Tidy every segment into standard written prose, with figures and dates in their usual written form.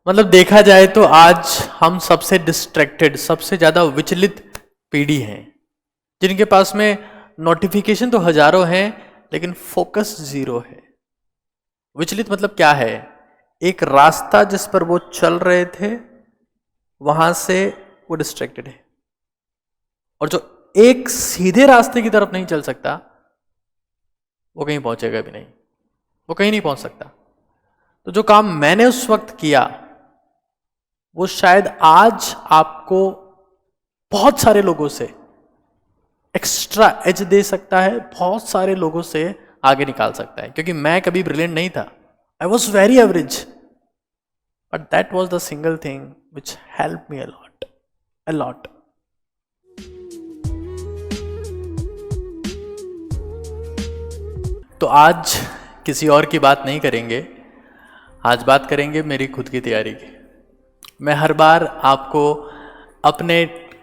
मतलब देखा जाए तो आज हम सबसे डिस्ट्रैक्टेड, सबसे ज्यादा विचलित पीढ़ी हैं, जिनके पास में नोटिफिकेशन तो हजारों हैं लेकिन फोकस जीरो है। विचलित मतलब क्या है? एक रास्ता जिस पर वो चल रहे थे वहां से वो डिस्ट्रैक्टेड है, और जो एक सीधे रास्ते की तरफ नहीं चल सकता वो कहीं पहुंचेगा भी नहीं, वो कहीं नहीं पहुंच सकता। तो जो काम मैंने उस वक्त किया वो शायद आज आपको बहुत सारे लोगों से एक्स्ट्रा एज दे सकता है, बहुत सारे लोगों से आगे निकाल सकता है। क्योंकि मैं कभी ब्रिलियंट नहीं था, I was very average, but that was the single thing which help me a lot. तो आज किसी और की बात नहीं करेंगे, आज बात करेंगे मेरी खुद की तैयारी की। मैं हर बार आपको अपने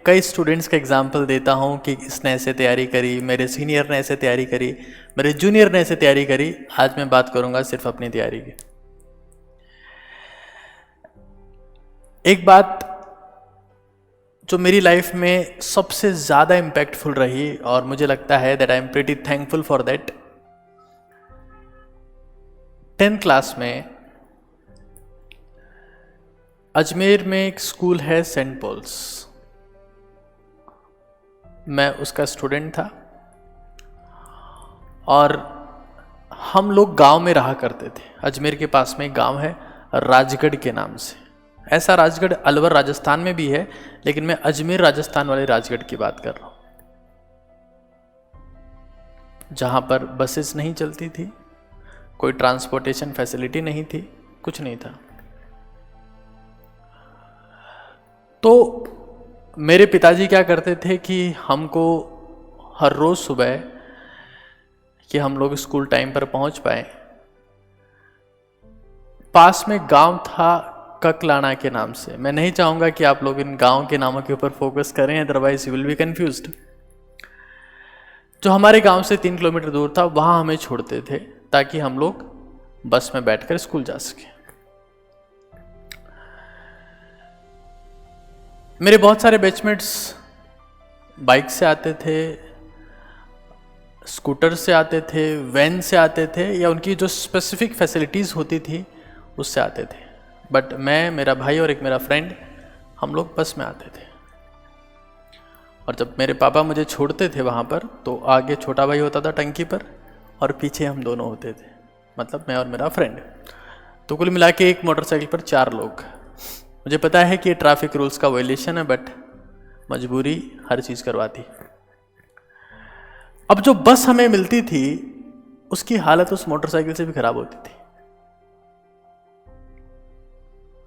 कई स्टूडेंट्स का एग्जाम्पल देता हूँ कि इसने ऐसे तैयारी करी, मेरे सीनियर ने ऐसे तैयारी करी, मेरे जूनियर ने ऐसे तैयारी करी। आज मैं बात करूँगा सिर्फ अपनी तैयारी की। एक बात जो मेरी लाइफ में सबसे ज़्यादा इम्पैक्टफुल रही और मुझे लगता है that I am pretty thankful for that, 10th class में अजमेर में एक स्कूल है सेंट पॉल्स, मैं उसका स्टूडेंट था और हम लोग गांव में रहा करते थे। अजमेर के पास में एक गांव है राजगढ़ के नाम से। ऐसा राजगढ़ अलवर राजस्थान में भी है, लेकिन मैं अजमेर राजस्थान वाले राजगढ़ की बात कर रहा हूं, जहां पर बसेस नहीं चलती थी, कोई ट्रांसपोर्टेशन फैसिलिटी नहीं थी, कुछ नहीं था। तो मेरे पिताजी क्या करते थे कि हमको हर रोज़ सुबह कि हम लोग स्कूल टाइम पर पहुंच पाए, पास में गांव था ककलाना के नाम से। मैं नहीं चाहूँगा कि आप लोग इन गांव के नामों के ऊपर फोकस करें, otherwise you will be confused. जो हमारे गांव से 3 किलोमीटर दूर था, वहाँ हमें छोड़ते थे ताकि हम लोग बस में बैठकर स्कूल जा सकें। मेरे बहुत सारे बैचमेट्स बाइक से आते थे, स्कूटर से आते थे, वैन से आते थे, या उनकी जो स्पेसिफिक फैसिलिटीज़ होती थी उससे आते थे। बट मैं, मेरा भाई और एक मेरा फ्रेंड, हम लोग बस में आते थे। और जब मेरे पापा मुझे छोड़ते थे वहाँ पर, तो आगे छोटा भाई होता था टंकी पर और पीछे हम दोनों होते थे, मतलब मैं और मेरा फ्रेंड। तो कुल मिला के एक मोटरसाइकिल पर 4 लोग। मुझे पता है कि ये ट्रैफिक रूल्स का वायलेशन है, बट मजबूरी हर चीज़ करवाती। अब जो बस हमें मिलती थी उसकी हालत उस मोटरसाइकिल से भी खराब होती थी।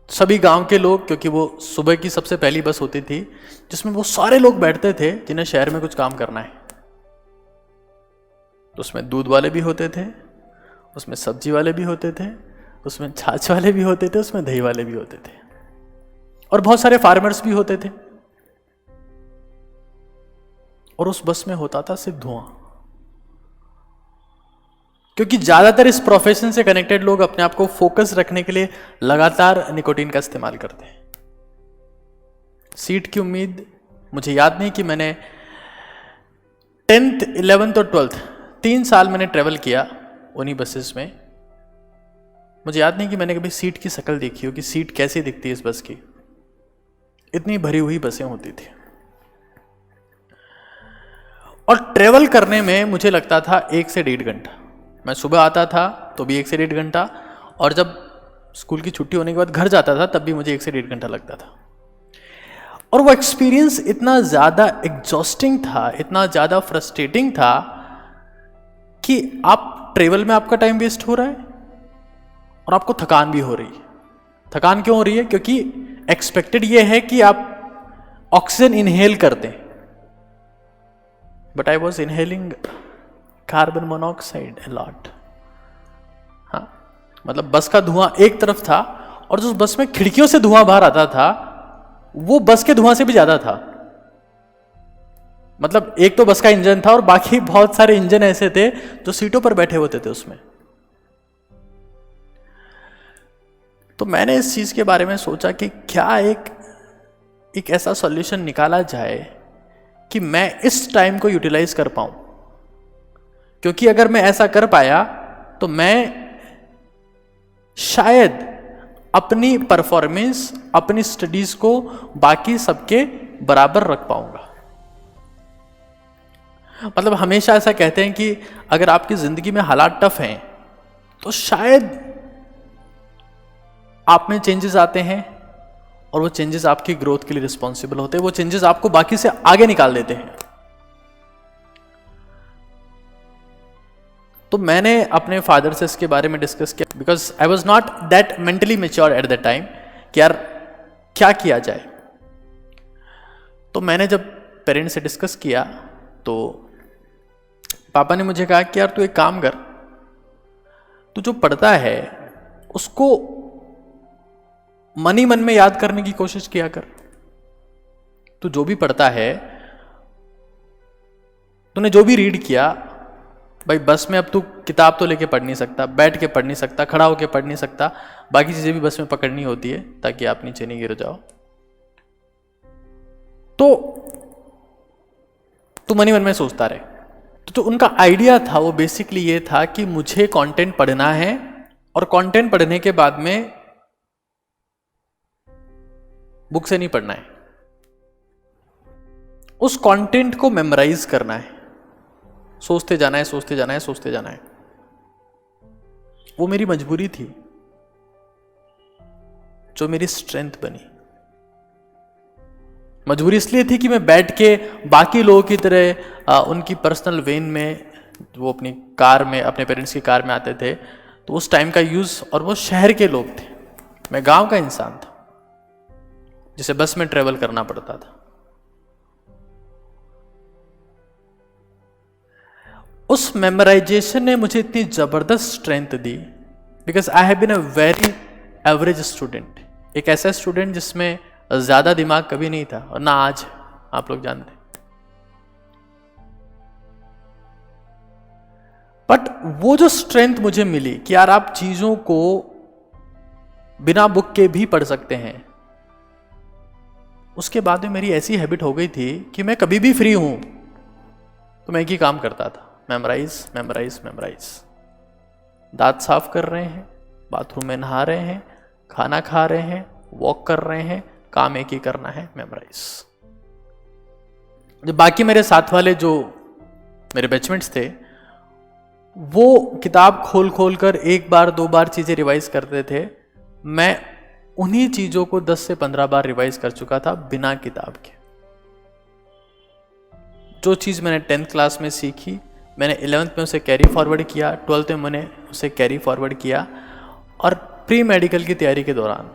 सभी गांव के लोग, क्योंकि वो सुबह की सबसे पहली बस होती थी जिसमें वो सारे लोग बैठते थे जिन्हें शहर में कुछ काम करना है, तो उसमें दूध वाले भी होते थे, उसमें सब्जी वाले भी होते थे, उसमें छाछ वाले भी होते थे, उसमें दही वाले भी होते थे, और बहुत सारे फार्मर्स भी होते थे। और उस बस में होता था सिर्फ धुआं, क्योंकि ज्यादातर इस प्रोफेशन से कनेक्टेड लोग अपने आप को फोकस रखने के लिए लगातार निकोटीन का इस्तेमाल करते हैं। सीट की उम्मीद, मुझे याद नहीं कि मैंने 10th, 11th और 12th 3 साल मैंने ट्रेवल किया उन्हीं बसेस में। मुझे याद नहीं कि मैंने कभी सीट की शक्ल देखी हो कि सीट कैसी दिखती है इस बस की। इतनी भरी हुई बसें होती थी और ट्रेवल करने में मुझे लगता था 1 से 1.5 घंटा। मैं सुबह आता था तो भी 1 से 1.5 घंटा, और जब स्कूल की छुट्टी होने के बाद घर जाता था तब भी मुझे 1 से 1.5 घंटा लगता था। और वो एक्सपीरियंस इतना ज़्यादा एग्जॉस्टिंग था, इतना ज़्यादा फ्रस्ट्रेटिंग था कि आप ट्रेवल में आपका टाइम वेस्ट हो रहा है और आपको थकान भी हो रही है। थकान क्यों हो रही है? क्योंकि एक्सपेक्टेड ये है कि आप ऑक्सीजन इनहेल करते हैं, but I was inhaling carbon monoxide a lot. हाँ, मतलब बस का धुआं एक तरफ था और जो बस में खिड़कियों से धुआं बाहर आता था वो बस के धुआं से भी ज्यादा था। मतलब एक तो बस का इंजन था और बाकी बहुत सारे इंजन ऐसे थे जो सीटों पर बैठे होते थे उसमें। तो मैंने इस चीज़ के बारे में सोचा कि क्या एक ऐसा सॉल्यूशन निकाला जाए कि मैं इस टाइम को यूटिलाइज कर पाऊं, क्योंकि अगर मैं ऐसा कर पाया तो मैं शायद अपनी परफॉर्मेंस, अपनी स्टडीज को बाकी सबके बराबर रख पाऊंगा। मतलब हमेशा ऐसा कहते हैं कि अगर आपकी जिंदगी में हालात टफ हैं तो शायद आप में चेंजेस आते हैं और वो चेंजेस आपकी ग्रोथ के लिए रिस्पॉन्सिबल होते हैं, वो चेंजेस आपको बाकी से आगे निकाल देते हैं। तो मैंने अपने फादर से इसके बारे में डिस्कस किया, because I was not that mentally mature at the time कि यार क्या किया जाए। तो मैंने जब पेरेंट्स से डिस्कस किया तो पापा ने मुझे कहा कि यार तू एक काम कर, तू जो पढ़ता है उसको मन ही मन में याद करने की कोशिश किया कर। तू जो भी पढ़ता है, तूने जो भी रीड किया, भाई बस में अब तू किताब तो लेके पढ़ नहीं सकता, बैठ के पढ़ नहीं सकता, खड़ा होके पढ़ नहीं सकता, बाकी चीजें भी बस में पकड़नी होती है ताकि आप नीचे नहीं गिर जाओ। तो तू मन ही मन में सोचता रहे। तो जो उनका आइडिया था वो बेसिकली ये था कि मुझे कंटेंट पढ़ना है और कंटेंट पढ़ने के बाद में बुक से नहीं पढ़ना है, उस कंटेंट को मेमोराइज करना है, सोचते जाना है, सोचते जाना है, सोचते जाना है। वो मेरी मजबूरी थी जो मेरी स्ट्रेंथ बनी। मजबूरी इसलिए थी कि मैं बैठ के बाकी लोगों की तरह उनकी पर्सनल वेन में, वो अपनी कार में, अपने पेरेंट्स की कार में आते थे, तो उस टाइम का यूज, और वो शहर के लोग थे, मैं गांव का इंसान था जिसे बस में ट्रेवल करना पड़ता था। उस मेमोराइजेशन ने मुझे इतनी जबरदस्त स्ट्रेंथ दी, because I have been a very average student, एक ऐसा स्टूडेंट जिसमें ज्यादा दिमाग कभी नहीं था और ना आज, आप लोग जानते। बट वो जो स्ट्रेंथ मुझे मिली कि यार आप चीजों को बिना बुक के भी पढ़ सकते हैं, उसके बाद में मेरी ऐसी हैबिट हो गई थी कि मैं कभी भी फ्री हूं तो मैं एक ही काम करता था, मेमोराइज मेमोराइज मेमोराइज। दांत साफ कर रहे हैं, बाथरूम में नहा रहे हैं, खाना खा रहे हैं, वॉक कर रहे हैं, काम एक ही करना है, मेमोराइज। जब बाकी मेरे साथ वाले जो मेरे बैचमेट्स थे वो किताब खोल खोल कर एक बार दो बार चीजें रिवाइज करते थे, मैं उन्हीं चीजों को 10 से 15 बार रिवाइज कर चुका था बिना किताब के। जो चीज मैंने 10th क्लास में सीखी, मैंने 11th में उसे कैरी फॉरवर्ड किया, 12th में मैंने उसे कैरी फॉरवर्ड किया, और प्री मेडिकल की तैयारी के दौरान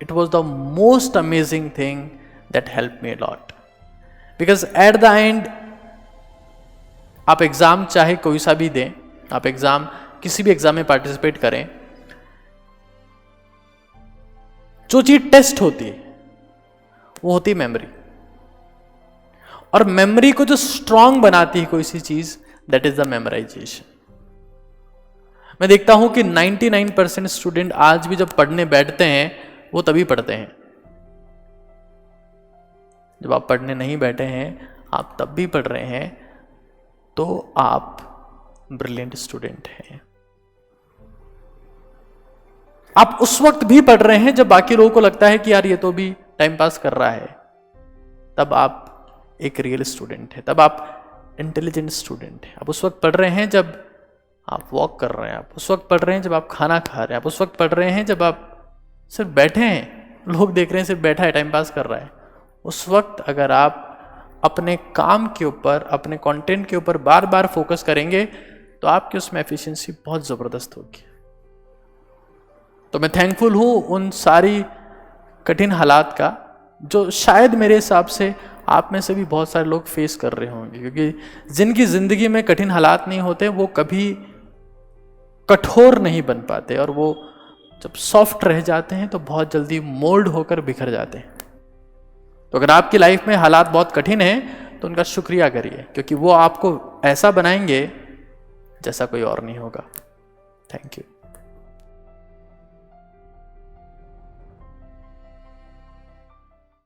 it was the most amazing thing that help me lot. Because at the end आप एग्जाम चाहे कोई सा भी दें, आप एग्जाम किसी भी एग्जाम में पार्टिसिपेट करें, जो चीज टेस्ट होती है वो होती है मेमोरी, और मेमोरी को जो स्ट्रांग बनाती है कोई सी चीज, दैट इज द मेमोराइजेशन। मैं देखता हूं कि 99% स्टूडेंट आज भी जब पढ़ने बैठते हैं वो तभी पढ़ते हैं, जब आप पढ़ने नहीं बैठे हैं, आप तब भी पढ़ रहे हैं, तो आप ब्रिलियंट स्टूडेंट हैं। आप उस वक्त भी पढ़ रहे हैं जब बाकी लोगों को लगता है कि यार ये तो भी टाइम पास कर रहा है, तब आप एक रियल स्टूडेंट है, तब आप इंटेलिजेंट स्टूडेंट है। आप उस वक्त पढ़ रहे हैं जब आप वॉक कर रहे हैं, आप उस वक्त पढ़ रहे हैं जब आप खाना खा रहे हैं, आप उस वक्त पढ़ रहे हैं जब आप सिर्फ बैठे हैं, लोग देख रहे हैं, सिर्फ बैठा है, टाइम पास कर रहा है। उस वक्त अगर आप अपने काम के ऊपर, अपने कंटेंट के ऊपर बार बार फोकस करेंगे तो आपकी उसमें एफिशिएंसी बहुत ज़बरदस्त होगी। तो मैं थैंकफुल हूँ उन सारी कठिन हालात का जो शायद मेरे हिसाब से आप में से भी बहुत सारे लोग फेस कर रहे होंगे, क्योंकि जिनकी ज़िंदगी में कठिन हालात नहीं होते वो कभी कठोर नहीं बन पाते, और वो जब सॉफ्ट रह जाते हैं तो बहुत जल्दी मोल्ड होकर बिखर जाते हैं। तो अगर आपकी लाइफ में हालात बहुत कठिन हैं तो उनका शुक्रिया करिए, क्योंकि वो आपको ऐसा बनाएंगे जैसा कोई और नहीं होगा। Thank you.